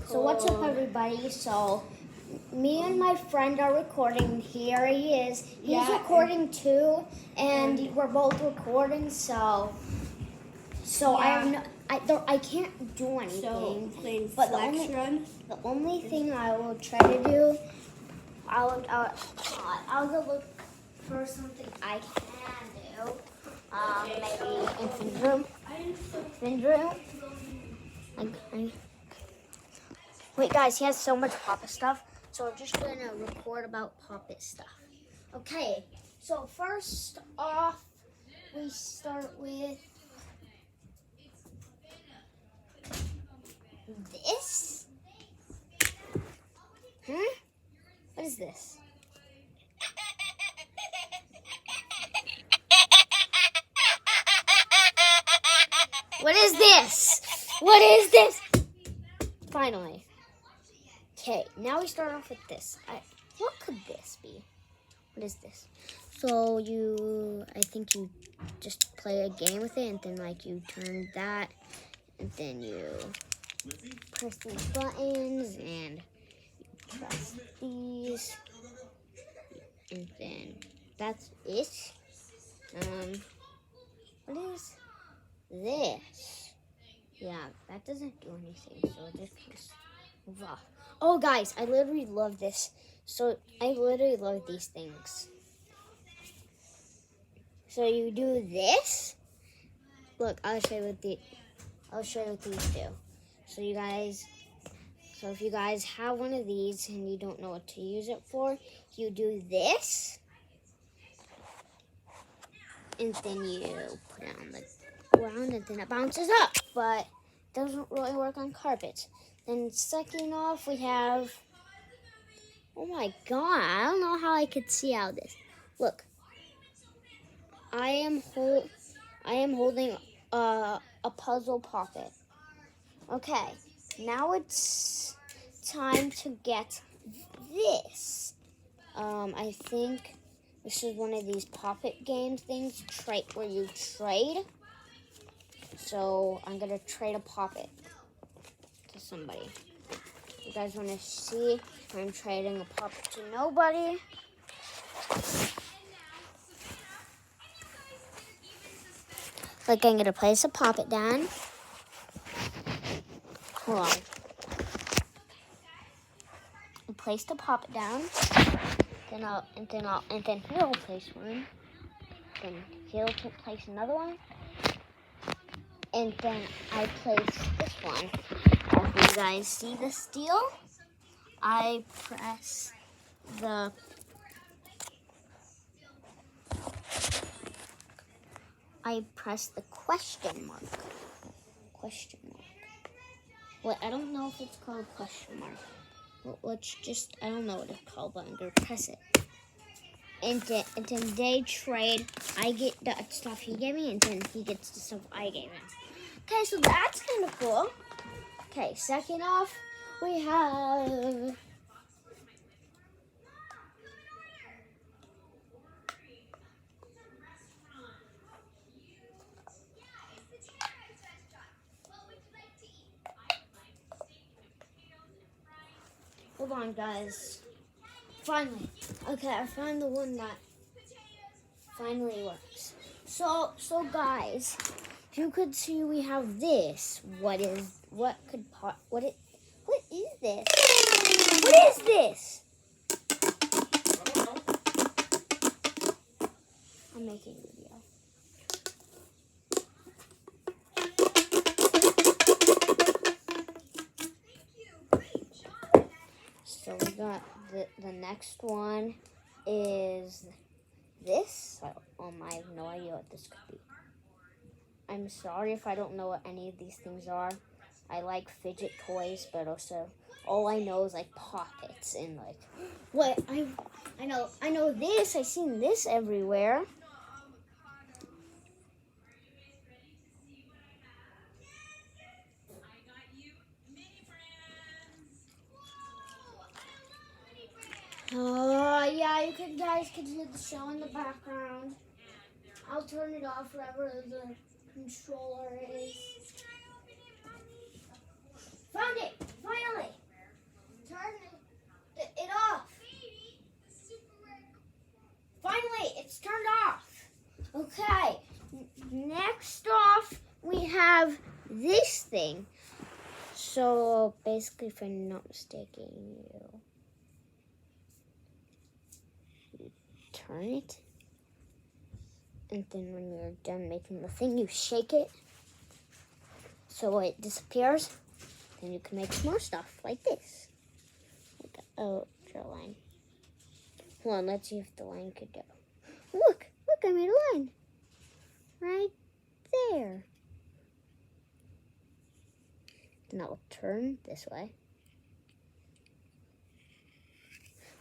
So what's up, everybody? So me and my friend are recording. Here he is. He's recording too, and we're both recording. So I can't do anything. But the only thing I will try to do, I'll go look for something I can do. Maybe infant room. Wait, guys, he has so much Papa stuff, so we're just going to record about Papa stuff. Okay, so first off, we start with this. Huh? What is this? What is this? What is this? Finally. Okay, now we start off with this. What could this be? What is this? So I think you just play a game with it, and then like you turn that, and then you press these buttons, and you press these, and then that's it. What is this? Yeah, that doesn't do anything, so it just move off. Oh, guys, I literally love this. So I literally love these things. So you do this. Look, I'll show you what these do. So if you guys have one of these and you don't know what to use it for, you do this, and then you put it on the ground, and then it bounces up. But it doesn't really work on carpets. Then second off, we have, oh my God, I don't know how I could see out this. Look, I am holding a puzzle pocket. Okay, now it's time to get this. I think this is one of these poppet game things, where you trade. So I'm gonna trade a poppet to somebody. You guys want to see? I'm trading a puppet to nobody. Like, I'm going to place a puppet down. Hold on. I placed a puppet down. And then he'll place one. Then he'll place another one. And then I place this one. After you guys see the steel, I press the question mark. Question mark. Well, I don't know if it's called question mark. Well, I don't know what it's called, but I'm going to press it. And then they trade. I get the stuff he gave me, and then he gets the stuff I gave him. Okay, so that's kind of cool. Okay, second off, we have hold on, guys. Finally. Okay, I found the one that finally works. So guys, if you could see, we have this. What is this? What is this? I'm making a video. So we got the next one is this. I have no idea what this could be. I'm sorry if I don't know what any of these things are. I like fidget toys, but also all I know is like pockets and like what I know this. I've seen this everywhere. Yeah, you guys can hear the show in the background. I'll turn it off wherever the controller is. Found it! Finally! sticking. So basically, if I'm not mistaken, you turn it, and then when you're done making the thing, you shake it so it disappears. Then you can make more stuff like this. Oh, draw a line. Hold on, let's see if the line could go. Look, I made a line right there. Now we'll turn this way.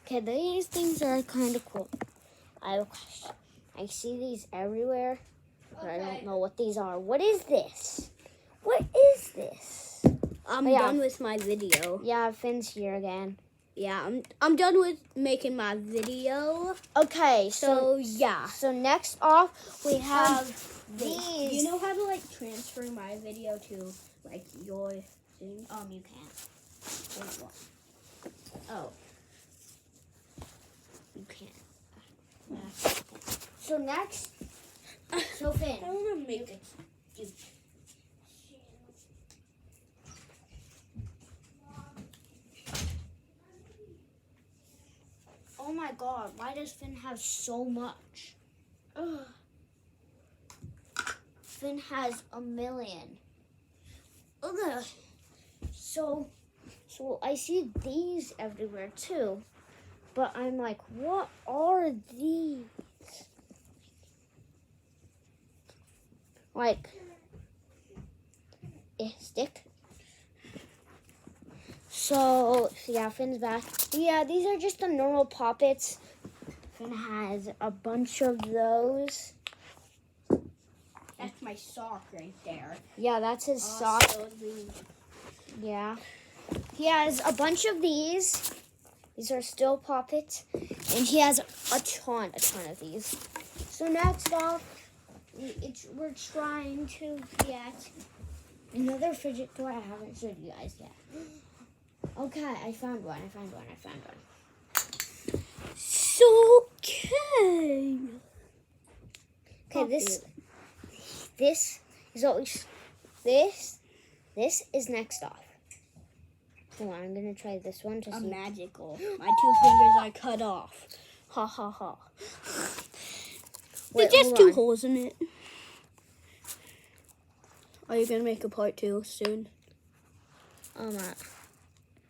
Okay, these things are kind of cool. I have a question. I see these everywhere, but I don't know what these are. What is this? What is this? I'm done with my video. Yeah, Finn's here again. Yeah, I'm done with making my video. Okay, So yeah. So next off we have these. You know how to like transfer my video to like your thing? You can't. Wait, what? Oh. You can't. So next. So Finn. I want to make it. Oh my God! Why does Finn have so much? Ugh. Finn has 1 million. Ugh. So I see these everywhere too, but I'm like, what are these? Like, stick. So yeah, Finn's back. Yeah, these are just the normal poppets. Finn has a bunch of those. That's my sock right there. Yeah, that's his sock. Yeah. He has a bunch of these. These are still poppets. And he has a ton of these. So next off, we're trying to get another fidget toy I haven't showed you guys yet. Okay, I found one. So okay. Okay, this is always this is next off. Hold on, I'm gonna try this one to see. Magical. My 2 fingers are cut off. Ha ha ha. Wait, There's just 2 holes in it. Are you gonna make a part 2 soon?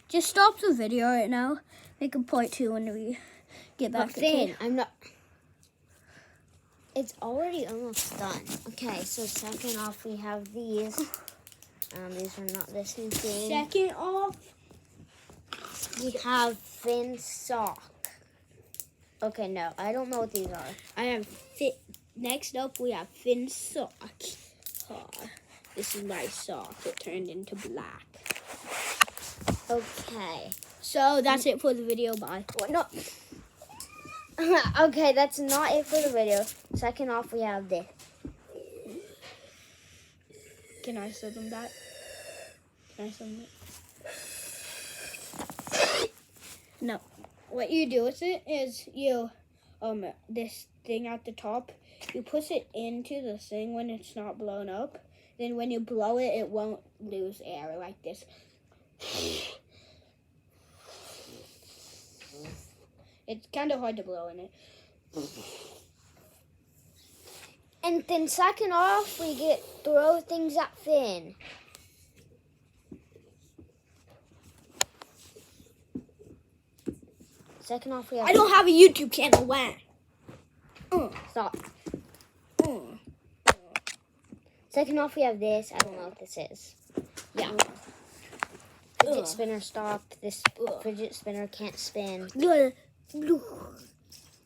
Just stop the video right now. Make a part 2 when we get back. Finn, I'm not. It's already almost done. Okay, so second off we have these. These are not the same thing. Second off, we have Finn's sock. Okay, no, I don't know what these are. I have fit. Next up, we have Finn's sock. This is my sock. It turned into black. Okay. So that's it for the video. Bye. What? No. Okay, that's not it for the video. Second off, we have this. Can I show them that? Can I show them that? No. What you do with it is you, this thing at the top, you push it into the thing when it's not blown up. Then when you blow it, it won't lose air like this. It's kind of hard to blow in it. And then second off, we throw things at Finn. Second off, we have. I don't have a YouTube channel. Why? Stop. Second off, we have this. I don't know what this is. Yeah. Fidget spinner stop. This fidget spinner can't spin. I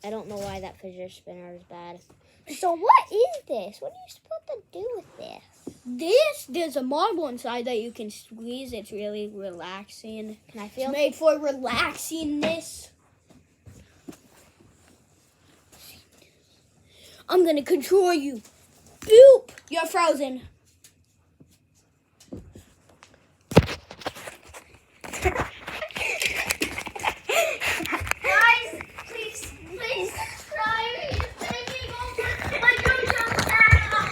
don't know why that fidget spinner is bad. So what is this? What are you supposed to do with this? There's a marble inside that you can squeeze. It's really relaxing. Can I feel? It's made for relaxingness. I'm gonna control you. Boop! You're frozen. Guys, please subscribe. You're taking over my YouTube channel.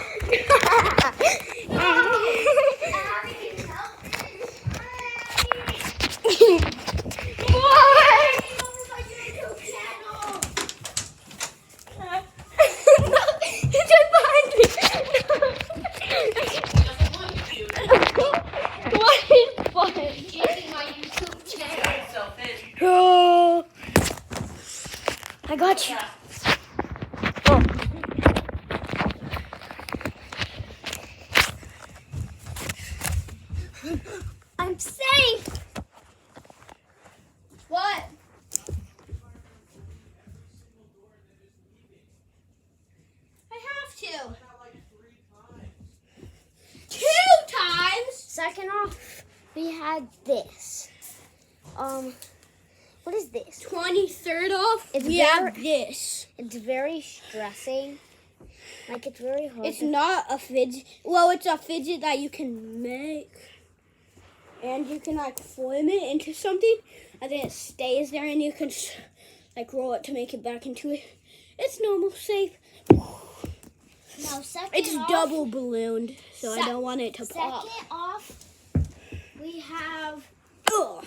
I got you. Oh. I'm safe. What? I have to. 2 times? Second off, we had this. What is this? 23rd off, It's we very- have this. It's very stressing. Like, it's very hard. It's not a fidget. Well, it's a fidget that you can make. And you can, like, form it into something. And then it stays there and you can, like, roll it to make it back into it. It's normal, safe. Now, second It's off, double ballooned, so I Sec- don't want it to pop. Second off, we have Ugh.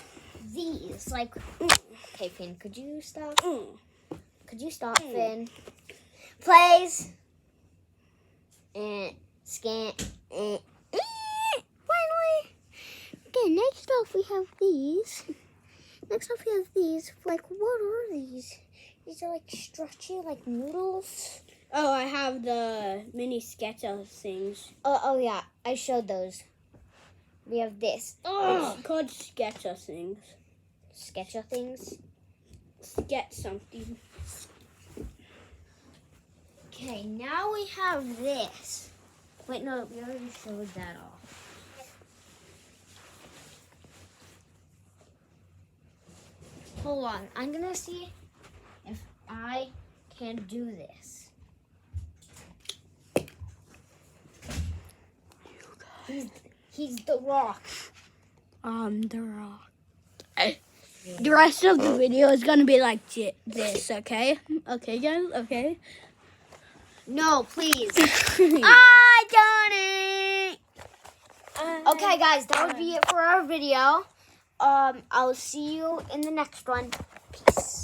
these. Like, okay, Finn, could you stop? Mm. Could you stop, Finn? Plays. And scan. And finally. Okay, next off we have these. Next off we have these. Like, what are these? These are like stretchy, like noodles. Oh, I have the mini sketch of things. Oh yeah, I showed those. We have this. It's called sketch of things. Sketch of things. Sketch something. Okay, now we have this. Wait, no, we already showed that off. Hold on, I'm gonna see if I can do this. He's the rock. The rock. The rest of the video is gonna be like this, okay? Okay, guys, okay? No, please. I done it. Okay, guys, that would be it for our video. I'll see you in the next one. Peace.